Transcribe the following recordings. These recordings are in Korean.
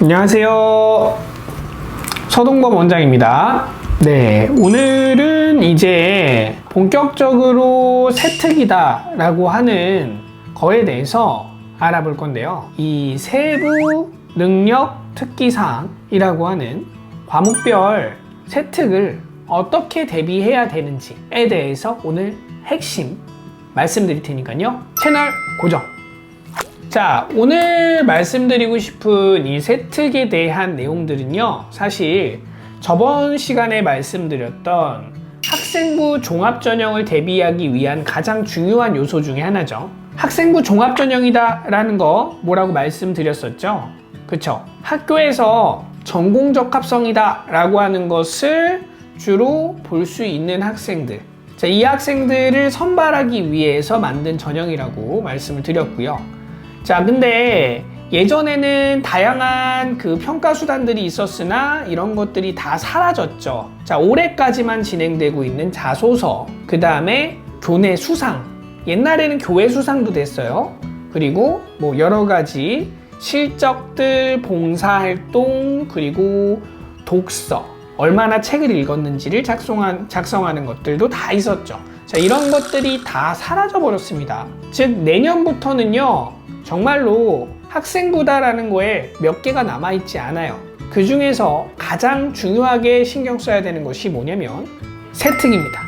안녕하세요. 서동범 원장입니다. 네, 오늘은 이제 본격적으로 세특이다 라고 하는 거에 대해서 알아볼 건데요. 이 세부 능력 특기사항이라고 하는 과목별 세특을 어떻게 대비해야 되는지에 대해서 오늘 핵심 말씀드릴 테니까요. 채널 고정. 자, 오늘 말씀드리고 싶은 이 세특에 대한 내용들은요, 사실 저번 시간에 말씀드렸던 학생부 종합전형을 대비하기 위한 가장 중요한 요소 중에 하나죠. 학생부 종합전형이다 라는 거 뭐라고 말씀드렸었죠? 그쵸? 학교에서 전공적합성이다 라고 하는 것을 주로 볼 수 있는 학생들, 자, 이 학생들을 선발하기 위해서 만든 전형이라고 말씀을 드렸고요. 자, 근데 예전에는 다양한 그 평가 수단들이 있었으나 이런 것들이 다 사라졌죠. 자, 올해까지만 진행되고 있는 자소서, 그 다음에 교내 수상, 옛날에는 교회 수상도 됐어요. 그리고 뭐 여러 가지 실적들, 봉사활동, 그리고 독서, 얼마나 책을 읽었는지를 작성하는 것들도 다 있었죠. 자, 이런 것들이 다 사라져 버렸습니다. 즉, 내년부터는요, 정말로 학생부다라는 거에 몇 개가 남아있지 않아요. 그 중에서 가장 중요하게 신경 써야 되는 것이 뭐냐면 세특입니다.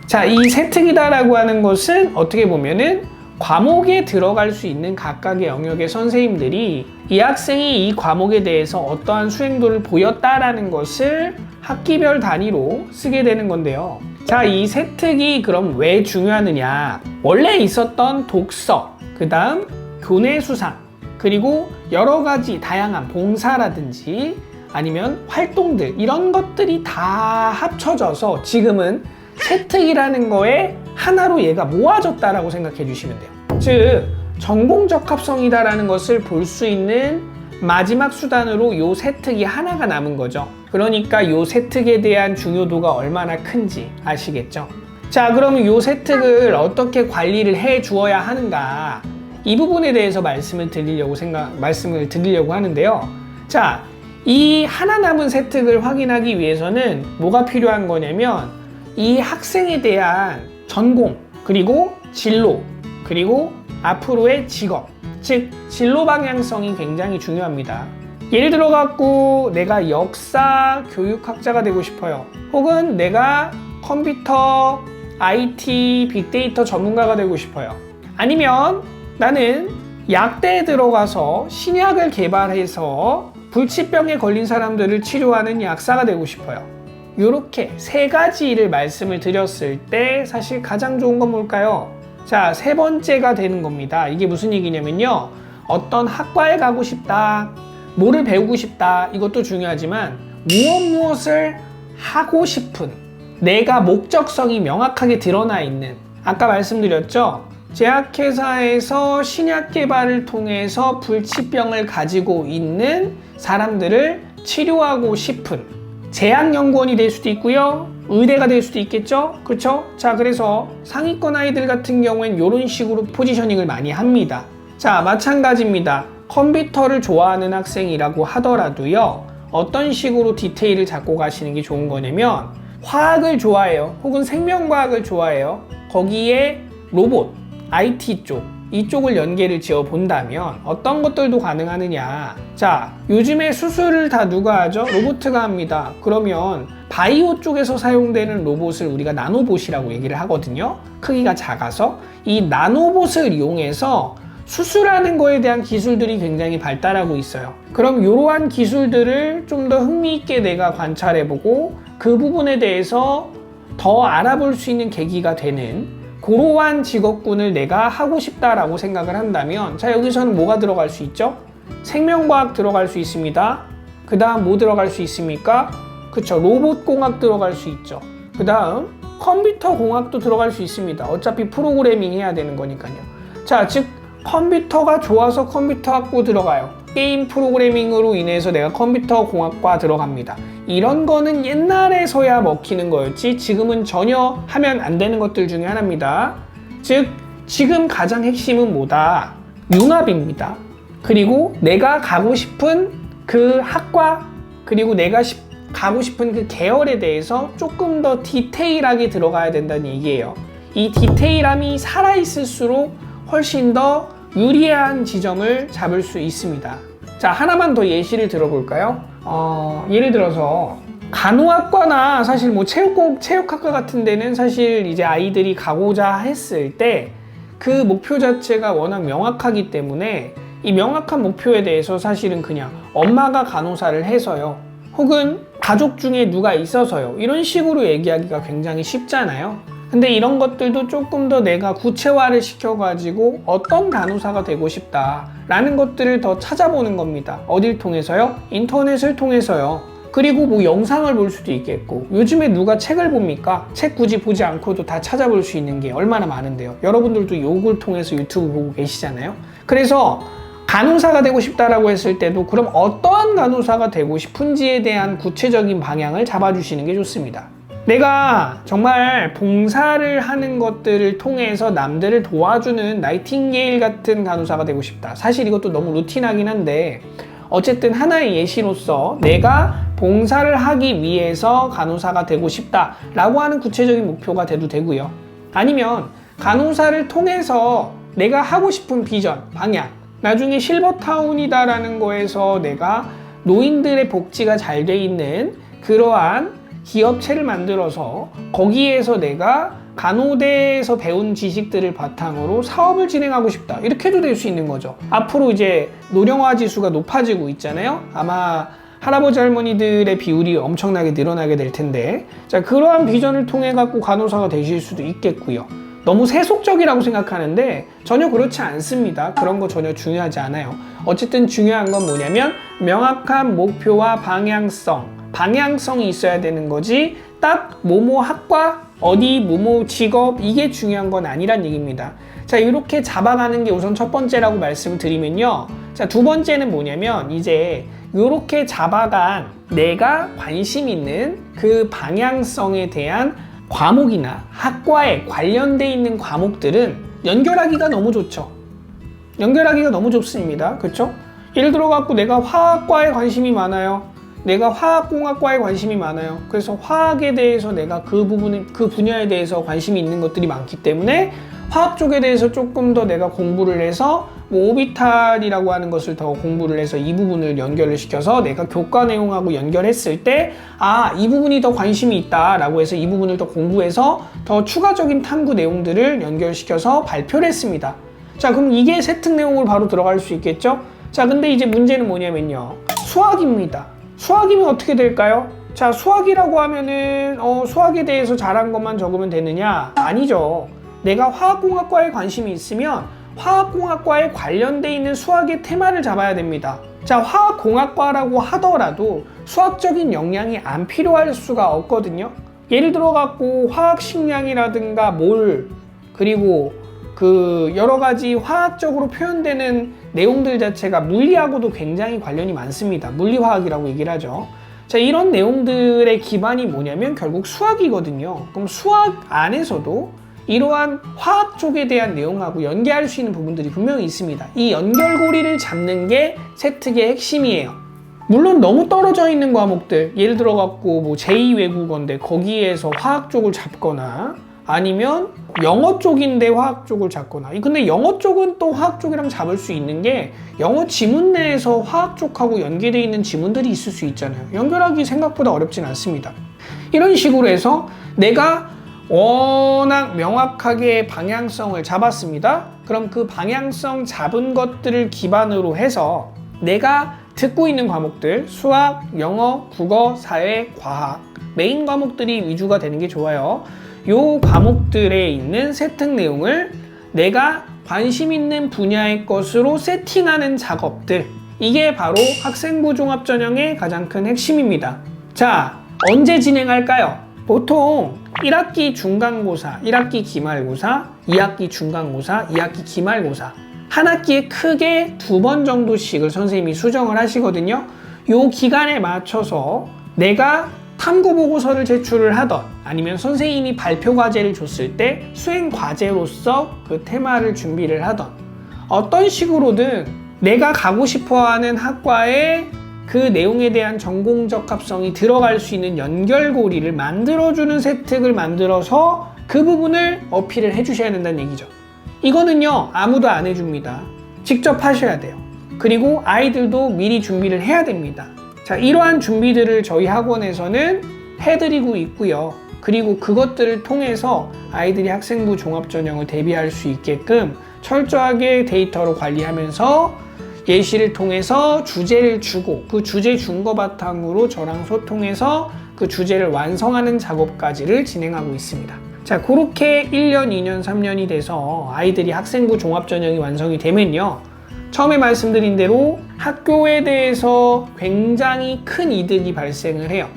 자, 이 세특이다라고 하는 것은 어떻게 보면은 과목에 들어갈 수 있는 각각의 영역의 선생님들이 이 학생이 이 과목에 대해서 어떠한 수행도를 보였다라는 것을 학기별 단위로 쓰게 되는 건데요. 자, 이 세특이 그럼 왜 중요하느냐? 원래 있었던 독서, 그 다음 교내 수상, 그리고 여러 가지 다양한 봉사라든지 아니면 활동들, 이런 것들이 다 합쳐져서 지금은 세특이라는 거에 하나로 얘가 모아졌다라고 생각해 주시면 돼요. 즉, 전공적합성이다라는 것을 볼 수 있는 마지막 수단으로 요 세특이 하나가 남은 거죠. 그러니까 요 세특에 대한 중요도가 얼마나 큰지 아시겠죠? 자, 그럼 요 세특을 어떻게 관리를 해 주어야 하는가? 이 부분에 대해서 말씀을 드리려고 하는데요. 자, 이 하나 남은 세특을 확인하기 위해서는 뭐가 필요한 거냐면 이 학생에 대한 전공, 그리고 진로, 그리고 앞으로의 직업, 즉 진로 방향성이 굉장히 중요합니다. 예를 들어 갖고 내가 역사 교육학자가 되고 싶어요. 혹은 내가 컴퓨터, IT, 빅데이터 전문가가 되고 싶어요. 아니면 나는 약대에 들어가서 신약을 개발해서 불치병에 걸린 사람들을 치료하는 약사가 되고 싶어요. 이렇게 세 가지를 말씀을 드렸을 때 사실 가장 좋은 건 뭘까요? 자, 세 번째가 되는 겁니다. 이게 무슨 얘기냐면요, 어떤 학과에 가고 싶다, 뭐를 배우고 싶다, 이것도 중요하지만 무엇을 하고 싶은, 내가 목적성이 명확하게 드러나 있는, 아까 말씀드렸죠? 제약회사에서 신약 개발을 통해서 불치병을 가지고 있는 사람들을 치료하고 싶은 제약연구원이 될 수도 있고요, 의대가 될 수도 있겠죠? 그렇죠? 자, 그래서 상위권 아이들 같은 경우엔 이런 식으로 포지셔닝을 많이 합니다. 자, 마찬가지입니다. 컴퓨터를 좋아하는 학생이라고 하더라도요, 어떤 식으로 디테일을 잡고 가시는 게 좋은 거냐면 화학을 좋아해요, 혹은 생명과학을 좋아해요. 거기에 로봇, IT 쪽, 이쪽을 연계를 지어 본다면 어떤 것들도 가능하느냐? 자, 요즘에 수술을 다 누가 하죠? 로봇가 합니다. 그러면 바이오 쪽에서 사용되는 로봇을 우리가 나노봇이라고 얘기를 하거든요. 크기가 작아서 이 나노봇을 이용해서 수술하는 거에 대한 기술들이 굉장히 발달하고 있어요. 그럼 이러한 기술들을 좀 더 흥미있게 내가 관찰해보고 그 부분에 대해서 더 알아볼 수 있는 계기가 되는 그러한 직업군을 내가 하고 싶다라고 생각을 한다면, 자, 여기서는 뭐가 들어갈 수 있죠? 생명과학 들어갈 수 있습니다. 그 다음 뭐 들어갈 수 있습니까? 그쵸, 로봇공학 들어갈 수 있죠. 그 다음 컴퓨터공학도 들어갈 수 있습니다. 어차피 프로그래밍 해야 되는 거니까요. 자, 즉 컴퓨터가 좋아서 컴퓨터학부 들어가요. 게임 프로그래밍으로 인해서 내가 컴퓨터공학과 들어갑니다. 이런 거는 옛날에서야 먹히는 거였지 지금은 전혀 하면 안 되는 것들 중에 하나입니다. 즉 지금 가장 핵심은 뭐다? 융합입니다. 그리고 내가 가고 싶은 그 학과 그리고 내가 가고 싶은 그 계열에 대해서 조금 더 디테일하게 들어가야 된다는 얘기예요. 이 디테일함이 살아있을수록 훨씬 더 유리한 지점을 잡을 수 있습니다. 자, 하나만 더 예시를 들어볼까요? 예를 들어서 간호학과나 사실 뭐 체육학과 같은 데는 사실 이제 아이들이 가고자 했을 때 그 목표 자체가 워낙 명확하기 때문에 이 명확한 목표에 대해서 사실은 그냥 엄마가 간호사를 해서요, 혹은 가족 중에 누가 있어서요, 이런 식으로 얘기하기가 굉장히 쉽잖아요. 근데 이런 것들도 조금 더 내가 구체화를 시켜가지고 어떤 간호사가 되고 싶다라는 것들을 더 찾아보는 겁니다. 어딜 통해서요? 인터넷을 통해서요. 그리고 뭐 영상을 볼 수도 있겠고, 요즘에 누가 책을 봅니까? 책 굳이 보지 않고도 다 찾아볼 수 있는 게 얼마나 많은데요. 여러분들도 요걸 통해서 유튜브 보고 계시잖아요. 그래서 간호사가 되고 싶다라고 했을 때도 그럼 어떠한 간호사가 되고 싶은지에 대한 구체적인 방향을 잡아주시는 게 좋습니다. 내가 정말 봉사를 하는 것들을 통해서 남들을 도와주는 나이팅게일 같은 간호사가 되고 싶다. 사실 이것도 너무 루틴하긴 한데 어쨌든 하나의 예시로서 내가 봉사를 하기 위해서 간호사가 되고 싶다 라고 하는 구체적인 목표가 돼도 되고요. 아니면 간호사를 통해서 내가 하고 싶은 비전, 방향, 나중에 실버타운이다 라는 거에서 내가 노인들의 복지가 잘 돼 있는 그러한 기업체를 만들어서 거기에서 내가 간호대에서 배운 지식들을 바탕으로 사업을 진행하고 싶다, 이렇게 해도 될 수 있는 거죠. 앞으로 이제 노령화 지수가 높아지고 있잖아요. 아마 할아버지 할머니들의 비율이 엄청나게 늘어나게 될 텐데, 자, 그러한 비전을 통해 갖고 간호사가 되실 수도 있겠고요. 너무 세속적이라고 생각하는데 전혀 그렇지 않습니다. 그런 거 전혀 중요하지 않아요. 어쨌든 중요한 건 뭐냐면 명확한 목표와 방향성이 있어야 되는 거지, 딱 뭐뭐 학과, 어디 뭐뭐 직업, 이게 중요한 건 아니란 얘기입니다. 자, 이렇게 잡아가는 게 우선 첫 번째라고 말씀드리면요. 자, 두 번째는 뭐냐면 이제 이렇게 잡아간 내가 관심 있는 그 방향성에 대한 과목이나 학과에 관련돼 있는 과목들은 연결하기가 너무 좋죠. 연결하기가 너무 좋습니다. 그렇죠? 예를 들어 갖고 내가 화학과에 관심이 많아요. 내가 화학공학과에 관심이 많아요. 그래서 화학에 대해서 내가 그 분야에 대해서 관심이 있는 것들이 많기 때문에 화학 쪽에 대해서 조금 더 내가 공부를 해서 뭐 오비탈이라고 하는 것을 더 공부를 해서 이 부분을 연결을 시켜서 내가 교과 내용하고 연결했을 때 이 부분이 더 관심이 있다라고 해서 이 부분을 더 공부해서 더 추가적인 탐구 내용들을 연결시켜서 발표를 했습니다. 자, 그럼 이게 세특 내용으로 바로 들어갈 수 있겠죠? 자, 근데 이제 문제는 뭐냐면요. 수학입니다. 수학이면 어떻게 될까요? 자, 수학이라고 하면은 수학에 대해서 잘한 것만 적으면 되느냐? 아니죠. 내가 화학공학과에 관심이 있으면 화학공학과에 관련돼 있는 수학의 테마를 잡아야 됩니다. 자, 화학공학과라고 하더라도 수학적인 역량이 안 필요할 수가 없거든요. 예를 들어 갖고 화학식량이라든가 몰, 그리고 그 여러 가지 화학적으로 표현되는 내용들 자체가 물리하고도 굉장히 관련이 많습니다. 물리화학이라고 얘기를 하죠. 자, 이런 내용들의 기반이 뭐냐면 결국 수학이거든요. 그럼 수학 안에서도 이러한 화학 쪽에 대한 내용하고 연계할 수 있는 부분들이 분명히 있습니다. 이 연결고리를 잡는 게 세특의 핵심이에요. 물론 너무 떨어져 있는 과목들, 예를 들어 갖고 뭐 제2외국어인데 거기에서 화학 쪽을 잡거나, 아니면 영어 쪽인데 화학 쪽을 잡거나. 근데 영어 쪽은 또 화학 쪽이랑 잡을 수 있는 게 영어 지문 내에서 화학 쪽하고 연계되어 있는 지문들이 있을 수 있잖아요. 연결하기 생각보다 어렵진 않습니다. 이런 식으로 해서 내가 워낙 명확하게 방향성을 잡았습니다. 그럼 그 방향성 잡은 것들을 기반으로 해서 내가 듣고 있는 과목들, 수학, 영어, 국어, 사회, 과학, 메인 과목들이 위주가 되는 게 좋아요. 요 과목들에 있는 세특 내용을 내가 관심 있는 분야의 것으로 세팅하는 작업들, 이게 바로 학생부 종합전형의 가장 큰 핵심입니다. 자, 언제 진행할까요? 보통 1학기 중간고사, 1학기 기말고사, 2학기 중간고사, 2학기 기말고사, 한 학기에 크게 2번 정도씩을 선생님이 수정을 하시거든요. 요 기간에 맞춰서 내가 탐구 보고서를 제출을 하던, 아니면 선생님이 발표 과제를 줬을 때 수행 과제로서 그 테마를 준비를 하던, 어떤 식으로든 내가 가고 싶어하는 학과의 그 내용에 대한 전공 적합성이 들어갈 수 있는 연결고리를 만들어주는 세특을 만들어서 그 부분을 어필을 해주셔야 된다는 얘기죠. 이거는요, 아무도 안 해줍니다. 직접 하셔야 돼요. 그리고 아이들도 미리 준비를 해야 됩니다. 자, 이러한 준비들을 저희 학원에서는 해드리고 있고요. 그리고 그것들을 통해서 아이들이 학생부 종합전형을 대비할 수 있게끔 철저하게 데이터로 관리하면서 예시를 통해서 주제를 주고 그 주제 준 거 바탕으로 저랑 소통해서 그 주제를 완성하는 작업까지를 진행하고 있습니다. 자, 그렇게 1년, 2년, 3년이 돼서 아이들이 학생부 종합전형이 완성이 되면요, 처음에 말씀드린 대로 학교에 대해서 굉장히 큰 이득이 발생을 해요.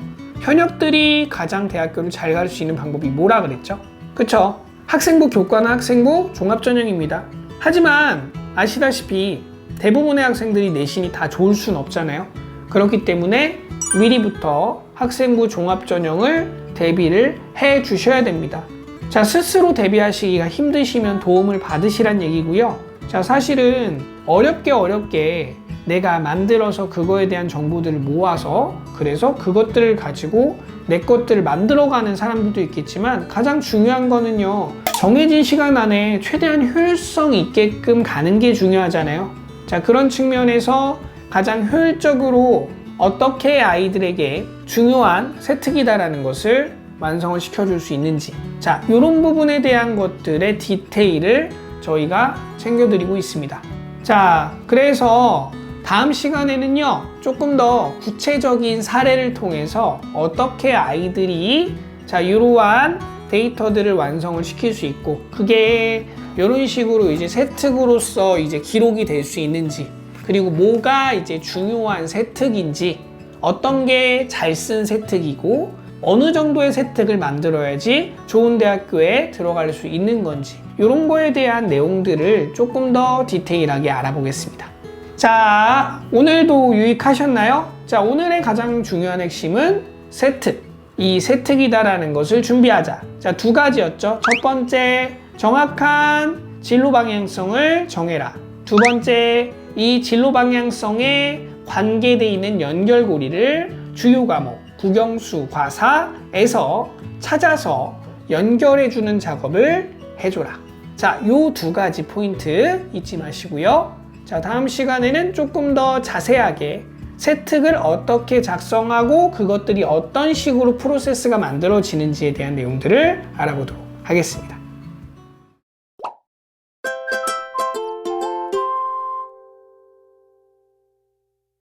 현역들이 가장 대학교를 잘 갈 수 있는 방법이 뭐라 그랬죠? 그쵸? 학생부 교과는 학생부 종합전형입니다. 하지만 아시다시피 대부분의 학생들이 내신이 다 좋을 순 없잖아요. 그렇기 때문에 미리부터 학생부 종합전형을 대비를 해 주셔야 됩니다. 자, 스스로 대비하시기가 힘드시면 도움을 받으시란 얘기고요. 자, 사실은 어렵게 내가 만들어서 그거에 대한 정보들을 모아서 그래서 그것들을 가지고 내 것들을 만들어가는 사람들도 있겠지만 가장 중요한 거는요, 정해진 시간 안에 최대한 효율성 있게끔 가는 게 중요하잖아요. 자, 그런 측면에서 가장 효율적으로 어떻게 아이들에게 중요한 세특이다라는 것을 완성을 시켜줄 수 있는지, 자, 이런 부분에 대한 것들의 디테일을 저희가 챙겨드리고 있습니다. 자, 그래서 다음 시간에는요, 조금 더 구체적인 사례를 통해서 어떻게 아이들이 자, 이러한 데이터들을 완성을 시킬 수 있고 그게 이런 식으로 이제 세특으로서 이제 기록이 될 수 있는지, 그리고 뭐가 이제 중요한 세특인지, 어떤 게 잘 쓴 세특이고 어느 정도의 세특을 만들어야지 좋은 대학교에 들어갈 수 있는 건지, 이런 거에 대한 내용들을 조금 더 디테일하게 알아보겠습니다. 자, 오늘도 유익하셨나요? 자, 오늘의 가장 중요한 핵심은 세특. 이 세특이다라는 것을 준비하자. 자, 두 가지였죠. 첫 번째, 정확한 진로 방향성을 정해라. 두 번째, 이 진로 방향성에 관계되어 있는 연결고리를 주요 과목, 국영수, 과사에서 찾아서 연결해주는 작업을 해줘라. 자, 요 두 가지 포인트 잊지 마시고요. 자, 다음 시간에는 조금 더 자세하게 세특을 어떻게 작성하고 그것들이 어떤 식으로 프로세스가 만들어지는지에 대한 내용들을 알아보도록 하겠습니다.